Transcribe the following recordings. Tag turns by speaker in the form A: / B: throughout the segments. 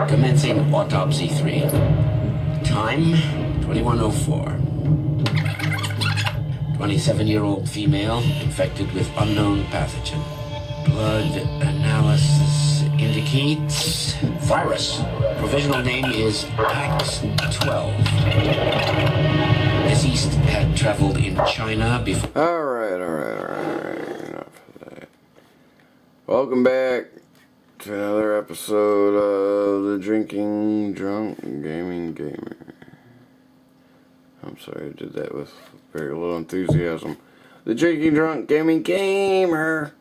A: Commencing autopsy 3. Time, 21:04. 27-year-old female infected with unknown pathogen. Blood analysis indicates virus. Provisional name is X12. This yeast had traveled in China before.
B: Alright. Enough of that. Welcome back to another episode of the Drinking Drunk Gaming Gamer. I'm sorry I did that with very little enthusiasm. The Drinking Drunk Gaming Gamer.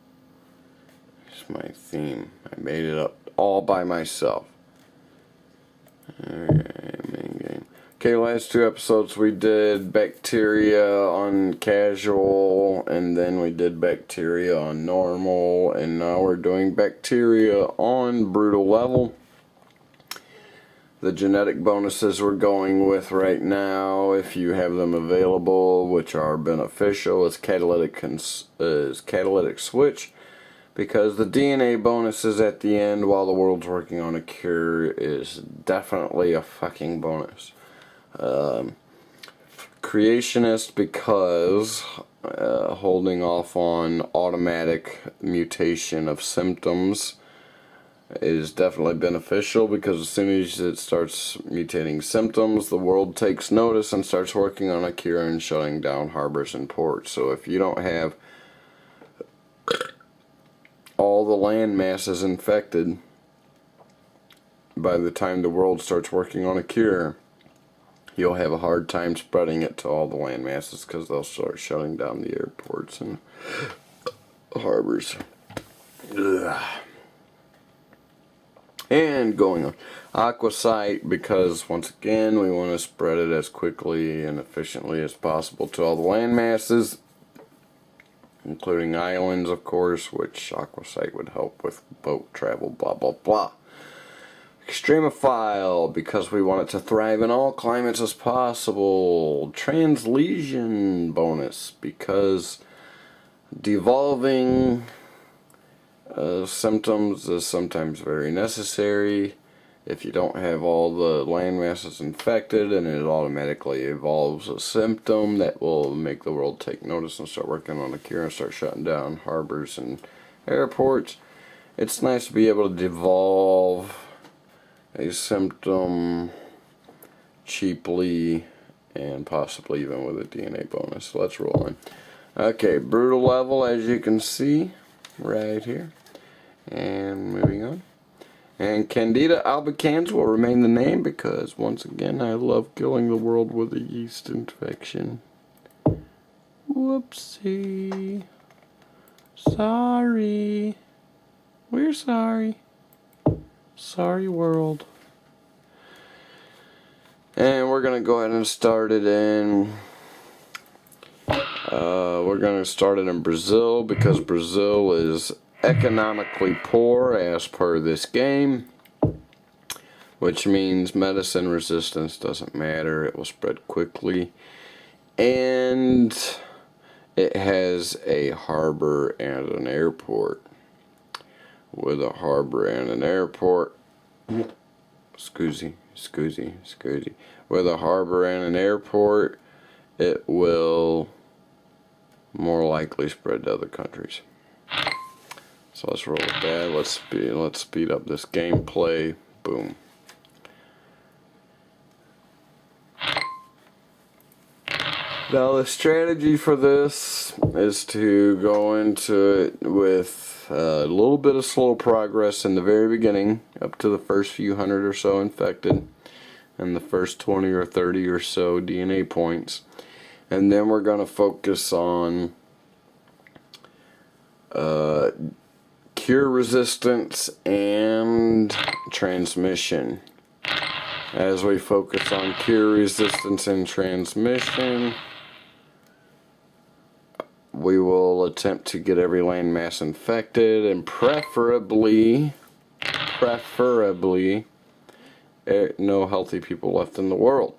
B: It's my theme. I made it up all by myself. Alright, main game. Okay, last two episodes we did bacteria on casual, and then we did bacteria on normal, and now we're doing bacteria on brutal level. The genetic bonuses we're going with right now, if you have them available, which are beneficial, is catalytic switch, because the DNA bonuses at the end while the world's working on a cure is definitely a fucking bonus. Creationist, because holding off on automatic mutation of symptoms is definitely beneficial, because as soon as it starts mutating symptoms, the world takes notice and starts working on a cure and shutting down harbors and ports. So if you don't have all the land masses infected by the time the world starts working on a cure, you'll have a hard time spreading it to all the land masses, because they'll start shutting down the airports and harbors. Ugh. And going on aquasite, because once again we want to spread it as quickly and efficiently as possible to all the land masses, including islands, of course, which aquasite would help with boat travel, blah blah blah. Extremophile, because we want it to thrive in all climates as possible. Translesion bonus, because devolving symptoms is sometimes very necessary. If you don't have all the land masses infected, and it automatically evolves a symptom that will make the world take notice and start working on a cure and start shutting down harbors and airports, it's nice to be able to devolve a symptom cheaply and possibly even with a DNA bonus. So let's roll in. Okay, brutal level, as you can see right here. And moving on. And Candida albicans will remain the name, because once again I love killing the world with a yeast infection. Whoopsie. Sorry. We're sorry. Sorry world. And we're gonna go ahead and start it in Brazil, because Brazil is economically poor as per this game, which means medicine resistance doesn't matter, it will spread quickly, and it has a harbor and an airport. With a harbor and an airport, with a harbor and an airport, it will more likely spread to other countries. So let's roll with that. Let's speed up this gameplay. Boom. Now the strategy for this is to go into it with a little bit of slow progress in the very beginning, up to the first few hundred or so infected, and the first 20 or 30 or so DNA points. And then we're going to focus on cure resistance and transmission. As we focus on cure resistance and transmission, we will attempt to get every landmass infected, and preferably no healthy people left in the world.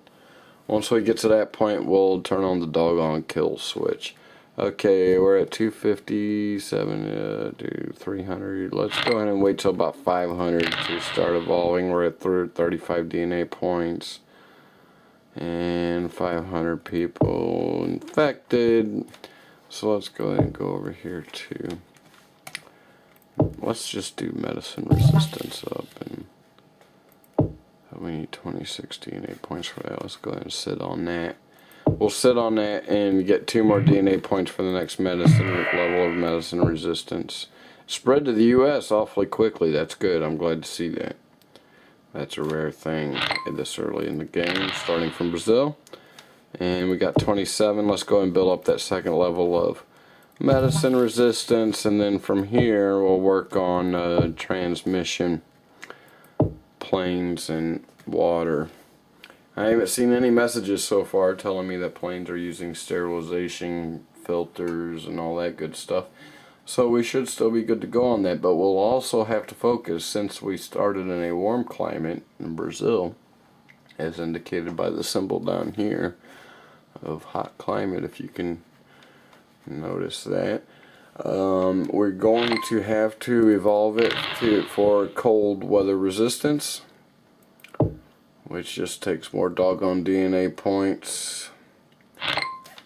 B: Once we get to that point, we'll turn on the doggone kill switch. Okay, we're at 257 to 300. 200. Let's go ahead and wait till about 500 to start evolving. We're at 35 DNA points. And 500 people infected. So let's go ahead and go over here to... Let's just do medicine resistance up. And we need 26 DNA points for that. Let's go ahead and sit on that. We'll sit on that and get 2 more DNA points for the next medicine level of medicine resistance. Spread to the US awfully quickly. That's good. I'm glad to see that. That's a rare thing this early in the game, starting from Brazil. And we got 27. Let's go and build up that second level of medicine resistance, and then from here we'll work on transmission, planes, and water. I haven't seen any messages so far telling me that planes are using sterilization filters and all that good stuff. So we should still be good to go on that, but we'll also have to focus, since we started in a warm climate in Brazil, as indicated by the symbol down here of hot climate, if you can notice that. We're going to have to evolve it for cold weather resistance, which just takes more doggone DNA points.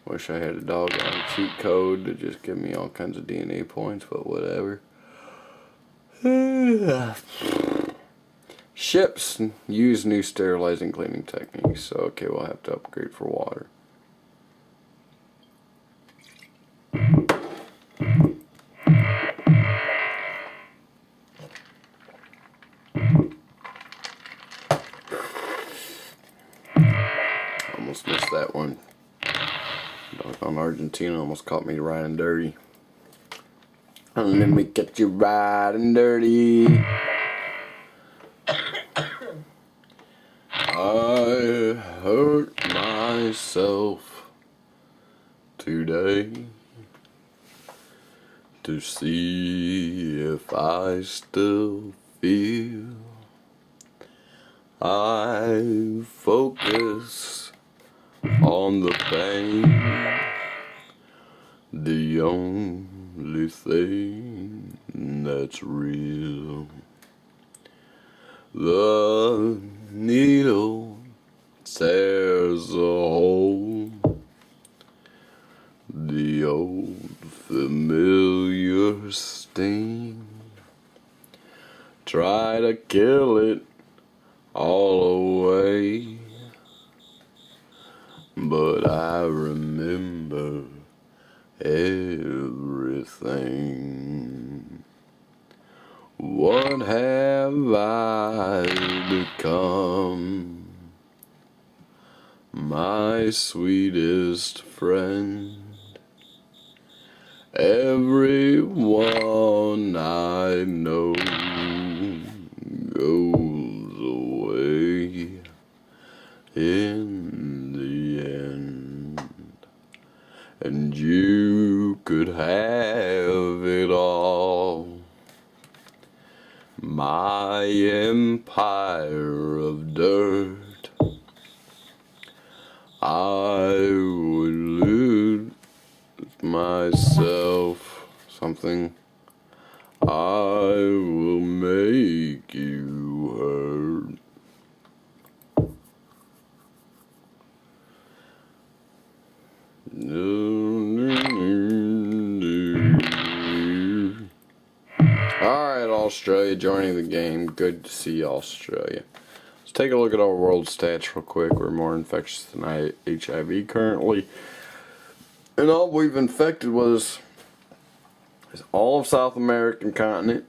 B: Wish I had a doggone cheat code to just give me all kinds of DNA points, but whatever. Ships use new sterilizing cleaning techniques, so okay, we'll have to upgrade for water. Almost missed that one. Doggone Argentina almost caught me riding dirty. And let me get you riding dirty. I hurt myself today to see if I still feel. I focus on the pain, the only thing that's real. The needle tears a hole, the old familiar sting. Try to kill it all away, but I remember everything. What have I become? My sweetest friend. Everyone I know goes away in the end, and you could have it all. My empire of dirt, I would loot myself something. I will make you hurt. Alright, Australia joining the game. Good to see Australia. Let's take a look at our world stats real quick. We're more infectious than HIV currently. And all we've infected is all of South American continent,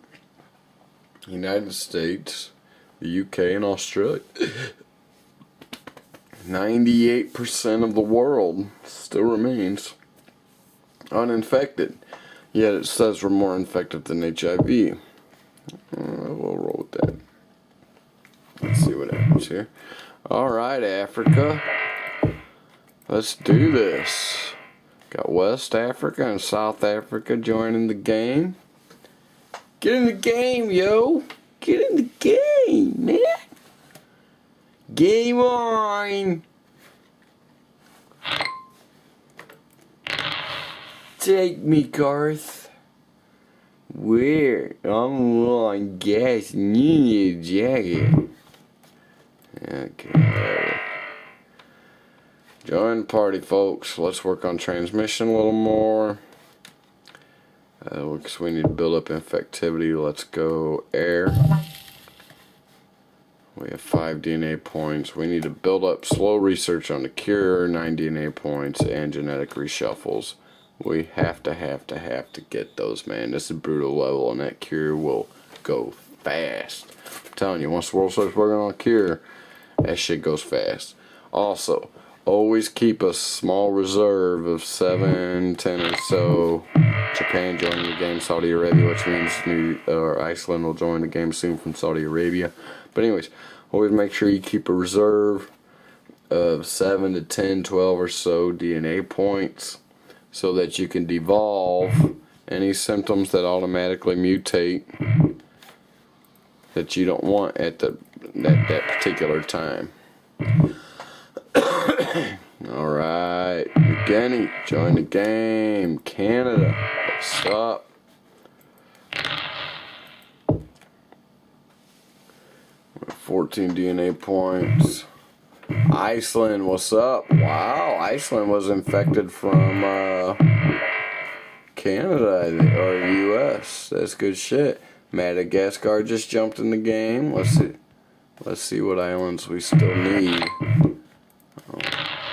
B: United States, the UK, and Australia. 98% of the world still remains uninfected, yet it says we're more infected than HIV. We'll roll with that. Let's see what happens here. Alright, Africa. Let's do this. Got West Africa and South Africa joining the game. Get in the game, yo! Get in the game, man! Game on! Take me, Garth. Where? I'm low on gas. You need a jacket. Okay. Join the party, folks. Let's work on transmission a little more. Because we need to build up infectivity. Let's go air. We have 5 DNA points. We need to build up slow research on the cure, 9 DNA points, and genetic reshuffles. We have to get those, man. This is a brutal level, and that cure will go fast. I'm telling you, once the world starts working on a cure, that shit goes fast. Also, always keep a small reserve of 7, 10 or so. Japan joining the game, Saudi Arabia, which means Iceland will join the game soon from Saudi Arabia. But anyways, always make sure you keep a reserve of 7 to 10, 12 or so DNA points so that you can devolve any symptoms that automatically mutate that you don't want at that particular time. Alright, Evgeny, join the game. Canada, what's up? 14 DNA points. Iceland, what's up? Wow, Iceland was infected from Canada or US. That's good shit. Madagascar just jumped in the game. Let's see what islands we still need.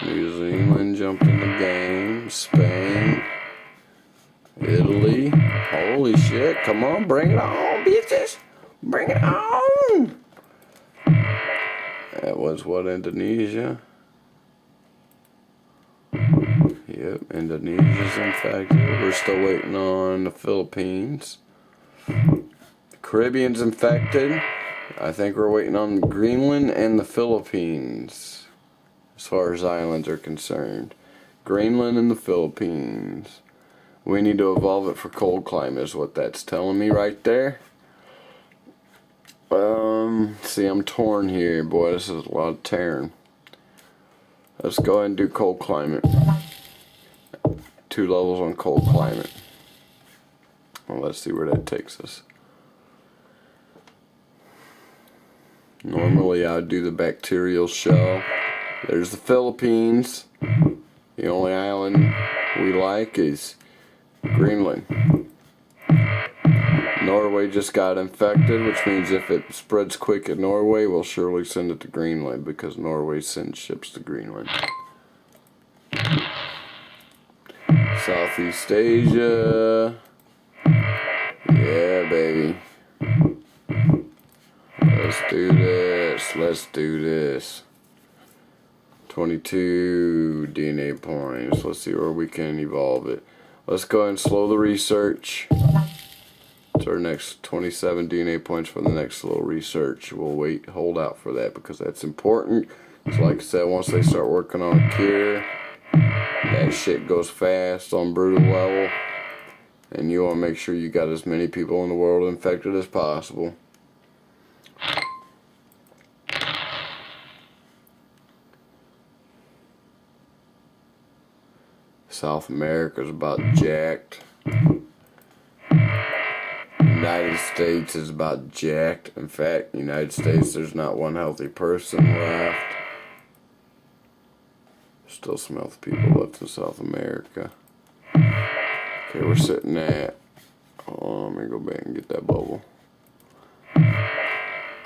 B: New Zealand jumped in the game. Spain. Italy. Holy shit. Come on, bring it on, bitches. Bring it on. That was what, Indonesia? Yep, Indonesia's infected. We're still waiting on the Philippines. The Caribbean's infected. I think we're waiting on Greenland and the Philippines as far as islands are concerned. Greenland and the Philippines. We need to evolve it for cold climate is what that's telling me right there. See, I'm torn here. Boy, this is a lot of tearing. Let's go ahead and do cold climate. 2 levels on cold climate. Well, let's see where that takes us. Normally I'd do the bacterial shell. There's the Philippines. The only island we like is Greenland. Norway just got infected, which means if it spreads quick in Norway, we'll surely send it to Greenland because Norway sends ships to Greenland. Southeast Asia. Yeah, baby. Let's do this. Let's do this. 22 DNA points. Let's see where we can evolve it. Let's go ahead and slow the research. To our next 27 DNA points for the next slow research. We'll hold out for that because that's important. So like I said, once they start working on a cure, that shit goes fast on brutal level. And you want to make sure you got as many people in the world infected as possible. South America's about jacked. United States is about jacked. In fact, United States, there's not one healthy person left. Still some healthy people left in South America. Okay, we're sitting at... Oh, let me go back and get that bubble.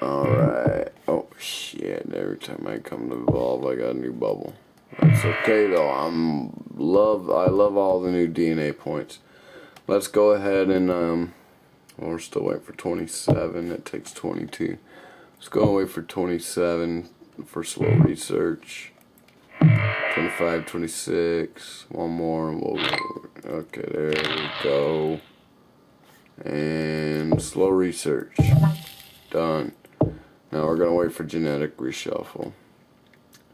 B: Alright. Oh, shit. Every time I come to evolve, I got a new bubble. That's okay, though. I love all the new DNA points. Let's go ahead and... well, we're still waiting for 27. It takes 22. Let's go and wait for 27 for slow research. 25, 26. One more and we'll go. Okay, there we go. And slow research. Done. Now we're going to wait for genetic reshuffle.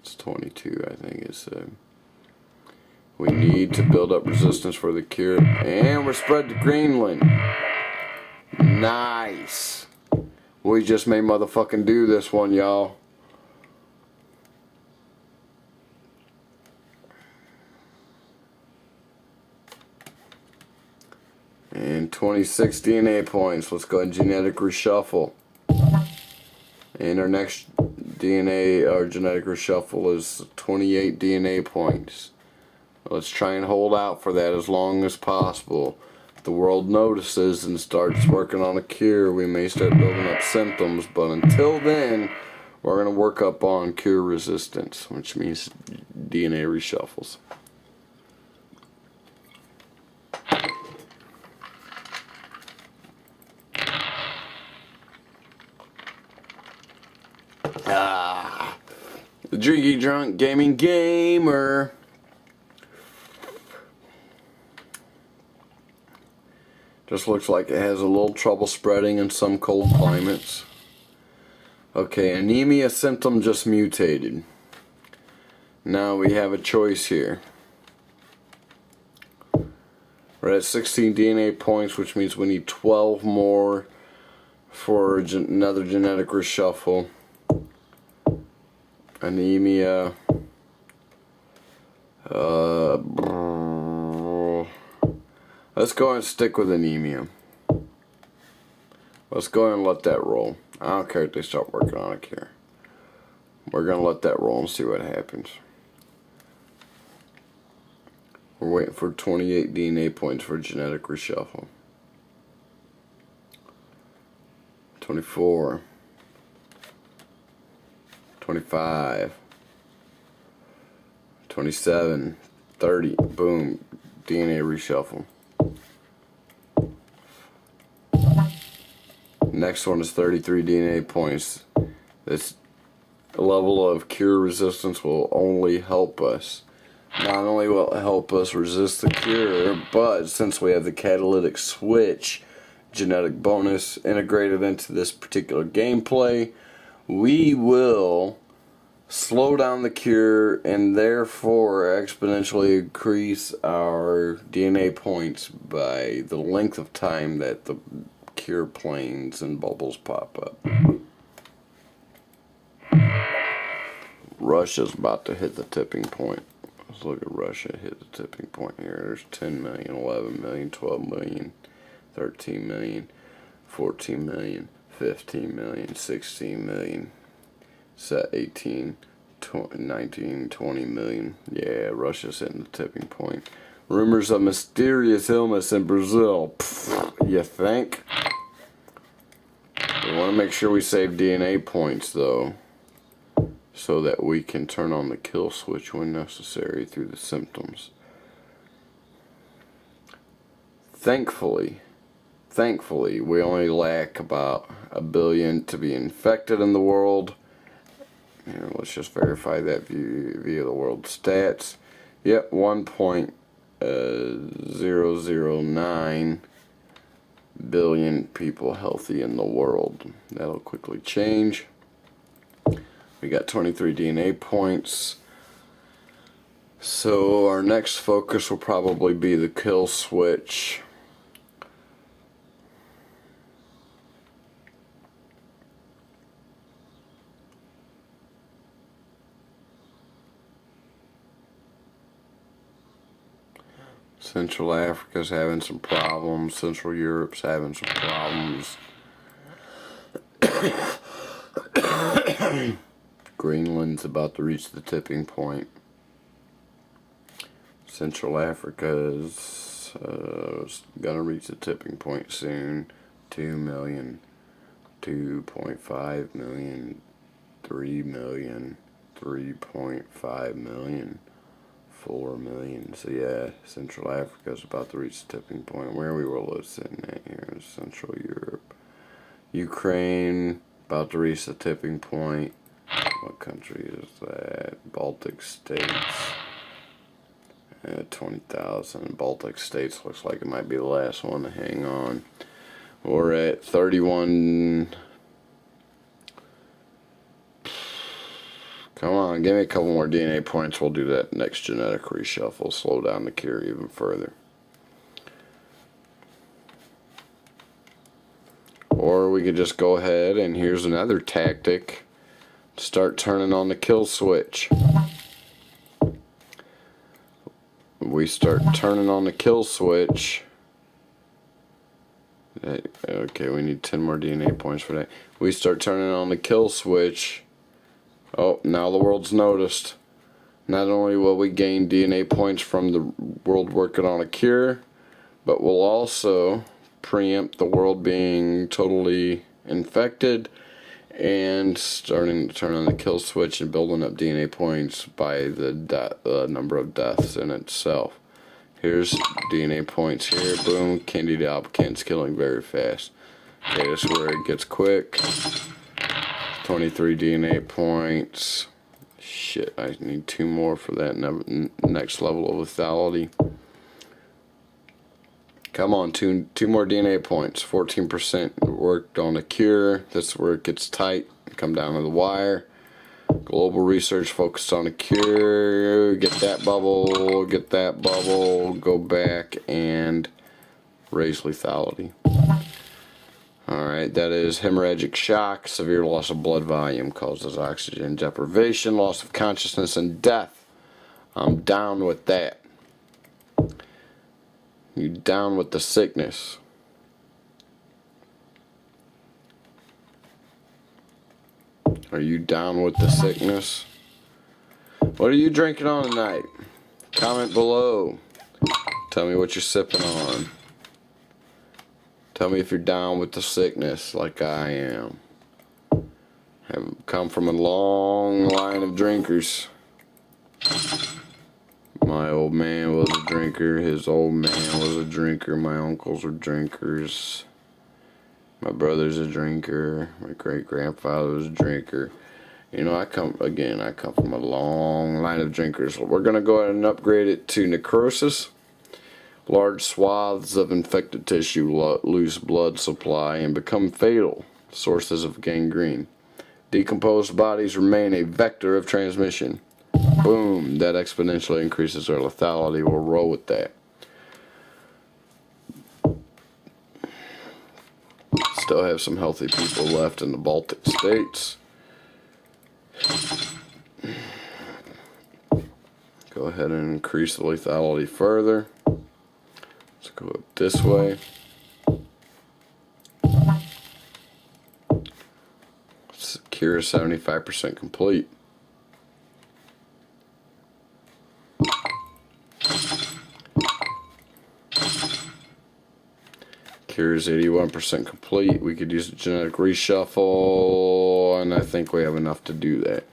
B: It's 22, I think it said. We need to build up resistance for the cure. And we're spread to Greenland. Nice. We just may motherfucking do this one, y'all. And 26 DNA points. Let's go ahead and genetic reshuffle. And our next genetic reshuffle is 28 DNA points. Let's try and hold out for that as long as possible. If the world notices and starts working on a cure, we may start building up symptoms, but until then, we're going to work up on cure resistance, which means DNA reshuffles. The Drinky Drunk Gaming Gamer. Just looks like it has a little trouble spreading in some cold climates. Okay, anemia symptom just mutated. Now we have a choice here. We're at 16 DNA points, which means we need 12 more for another genetic reshuffle. Anemia. Let's go and stick with anemia. Let's go and let that roll. I don't care if they start working on it here. We're going to let that roll and see what happens. We're waiting for 28 DNA points for genetic reshuffle. 24. 25. 27. 30. Boom. DNA reshuffle. Next one is 33 DNA points. This level of cure resistance will only help us. Not only will it help us resist the cure, but since we have the catalytic switch genetic bonus integrated into this particular gameplay, we will slow down the cure and therefore exponentially increase our DNA points by the length of time that the cure planes and bubbles pop up. Russia's about to hit the tipping point. Let's look at Russia hit the tipping point here. There's 10 million, 11 million, 12 million, 13 million, 14 million, 15 million, 16 million, 18, 19, 20 million. Yeah, Russia's hitting the tipping point. Rumors of mysterious illness in Brazil. Pfft, you think? We want to make sure we save DNA points though, so that we can turn on the kill switch when necessary through the symptoms. Thankfully, we only lack about 1 billion to be infected in the world. Here, let's just verify that via the world stats. Yep, 1.009 billion people healthy in the world. That'll quickly change. We got 23 DNA points. So our next focus will probably be the kill switch. Central Africa's having some problems. Central Europe's having some problems. Greenland's about to reach the tipping point. Central Africa is gonna reach the tipping point soon. 2 million, 2.5 million, 3 million, 3.5 million, 4 million. So yeah, Central Africa is about to reach the tipping point. Where we were sitting at here is Central Europe. Ukraine about to reach the tipping point. What country is that? Baltic States. 20,000. Baltic States looks like it might be the last one to hang on. We're at 31. Come on, give me a couple more DNA points. We'll do that next genetic reshuffle. Slow down the cure even further. Or we could just go ahead and here's another tactic. Start turning on the kill switch. We start turning on the kill switch. Okay, we need 10 more DNA points for that. We start turning on the kill switch. Oh, now the world's noticed. Not only will we gain DNA points from the world working on a cure, but we'll also preempt the world being totally infected and starting to turn on the kill switch and building up DNA points by the number of deaths in itself. Here's DNA points here. Boom. Candida albicans killing very fast. Okay, this is where it gets quick. 23 DNA points. Shit, I need 2 more for that next level of lethality. Come on, two more DNA points. 14% worked on a cure. That's where it gets tight. Come down to the wire. Global research focused on a cure. Get that bubble. Get that bubble. Go back and raise lethality. Alright, that is hemorrhagic shock. Severe loss of blood volume causes oxygen deprivation, loss of consciousness, and death. I'm down with that. You down with the sickness? Are you down with the sickness? What are you drinking on tonight? Comment below. Tell me what you're sipping on. Tell me if you're down with the sickness like I am. Have come from a long line of drinkers. My old man was a drinker. His old man was a drinker. My uncles were drinkers. My brother's a drinker. My great-grandfather was a drinker. You know, I come from a long line of drinkers. We're going to go ahead and upgrade it to necrosis. Large swaths of infected tissue lose blood supply and become fatal sources of gangrene. Decomposed bodies remain a vector of transmission. Boom, that exponentially increases our lethality. We'll roll with that. Still have some healthy people left in the Baltic states. Go ahead and increase the lethality further. Let's go up this way. Cure is 75% complete. Cure is 81% complete. We could use a genetic reshuffle, and I think we have enough to do that.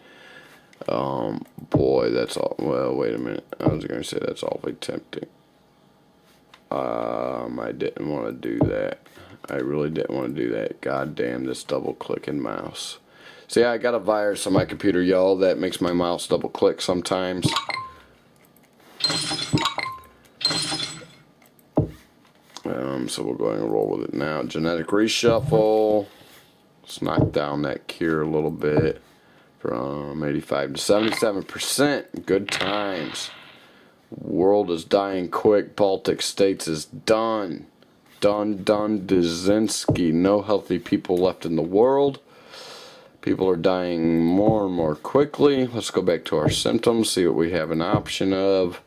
B: Boy, that's all. Well, wait a minute. I was going to say that's awfully tempting. I didn't want to do that. I really didn't want to do that. God damn this double clicking mouse. See, I got a virus on my computer, y'all, that makes my mouse double click sometimes. So we'll go ahead and roll with it now. Genetic reshuffle. Let's knock down that cure a little bit from 85 to 77%. Good times. World is dying quick. Baltic states is done. Done, Dzinski. No healthy people left in the world. People are dying more and more quickly. Let's go back to our symptoms, see what we have an option of.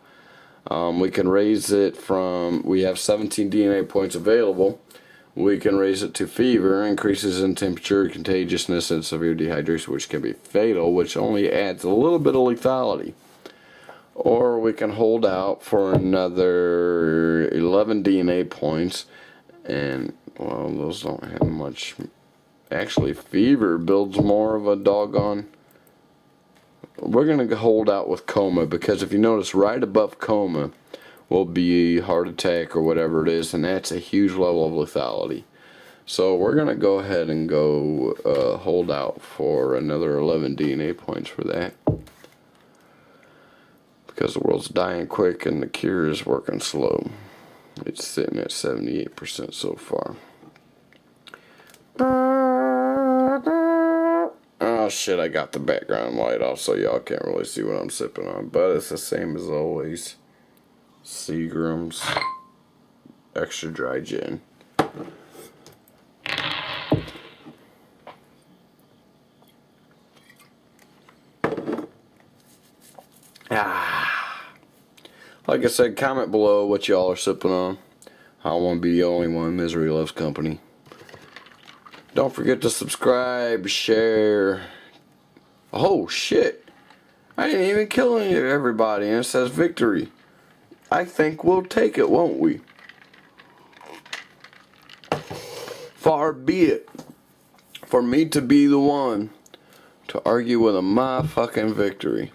B: We can raise it from, we have 17 DNA points available. We can raise it to fever, increases in temperature, contagiousness, and severe dehydration, which can be fatal, which only adds a little bit of lethality. Or we can hold out for another 11 DNA points, and, well, those don't have much. Actually, fever builds more of a doggone. We're going to hold out with coma, because if you notice, right above coma will be heart attack or whatever it is, and that's a huge level of lethality. So we're going to go ahead and go hold out for another 11 DNA points for that. Because the world's dying quick and the cure is working slow. It's sitting at 78% so far. Oh shit, I got the background light off so y'all can't really see what I'm sipping on. But it's the same as always. Seagram's extra dry gin. Like I said, comment below what y'all are sipping on. I don't want to be the only one. Misery loves company. Don't forget to subscribe, share. Oh shit. I didn't even kill everybody, and it says victory. I think we'll take it, won't we? Far be it for me to be the one to argue with a motherfucking victory.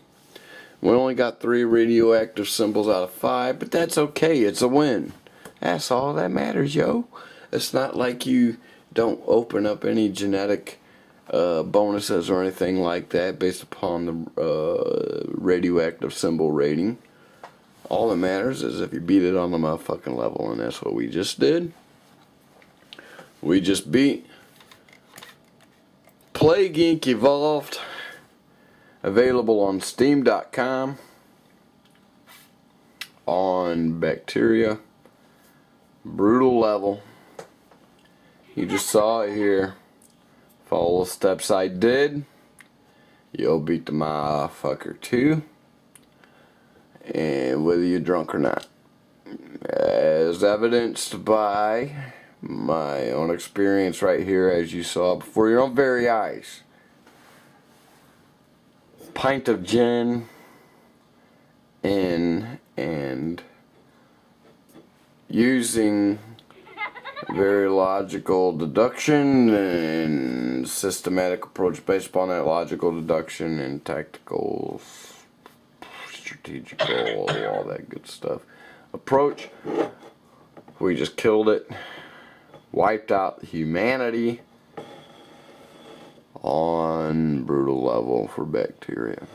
B: We only got 3 radioactive symbols out of 5, but that's okay. It's a win. That's all that matters, yo. It's not like you don't open up any genetic bonuses or anything like that based upon the radioactive symbol rating. All that matters is if you beat it on the motherfucking level, and that's what we just did. We just beat Plague Inc. Evolved, available on Steam.com, on Bacteria, brutal level. You just saw it here. Follow the steps I did, you'll beat the motherfucker too, and whether you're drunk or not, as evidenced by my own experience right here, as you saw before your own very eyes. Pint of gin in, and using very logical deduction and systematic approach based upon that logical deduction and tactical, strategical, all that good stuff approach. We just killed it, wiped out humanity on brutal level for Bacteria.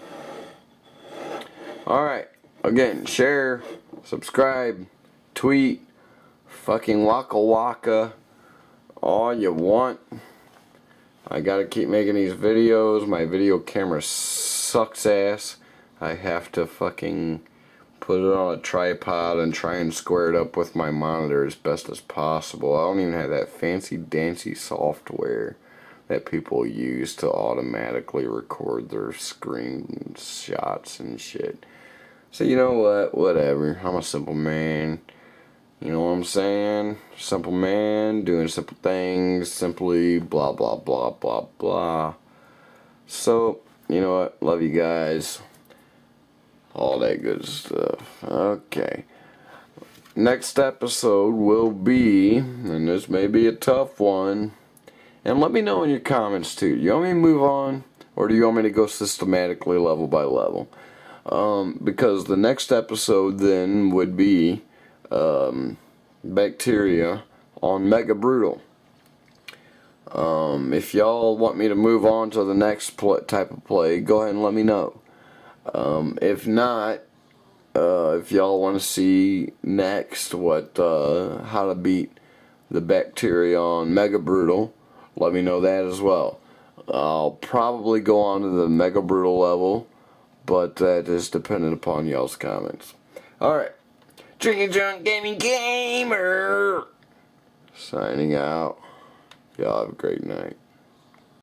B: Alright, again, share, subscribe, tweet, fucking waka waka, all you want. I gotta keep making these videos. My video camera sucks ass. I have to fucking put it on a tripod and try and square it up with my monitor as best as possible. I don't even have that fancy dancy software that people use to automatically record their screen shots and shit. So you know what, whatever, I'm a simple man. You know what I'm saying? Simple man, doing simple things, simply blah blah blah blah blah. So, you know what, love you guys. All that good stuff. Okay. Next episode will be, and this may be a tough one, and let me know in your comments too. Do you want me to move on, or do you want me to go systematically level by level? Because the next episode then would be Bacteria on Mega Brutal. If y'all want me to move on to the next type of play, go ahead and let me know. If not, if y'all want to see next how to beat the Bacteria on Mega Brutal, let me know that as well. I'll probably go on to the Mega Brutal level, but that is dependent upon y'all's comments. Alright. Drinking Drunk Gaming Gamer signing out. Y'all have a great night.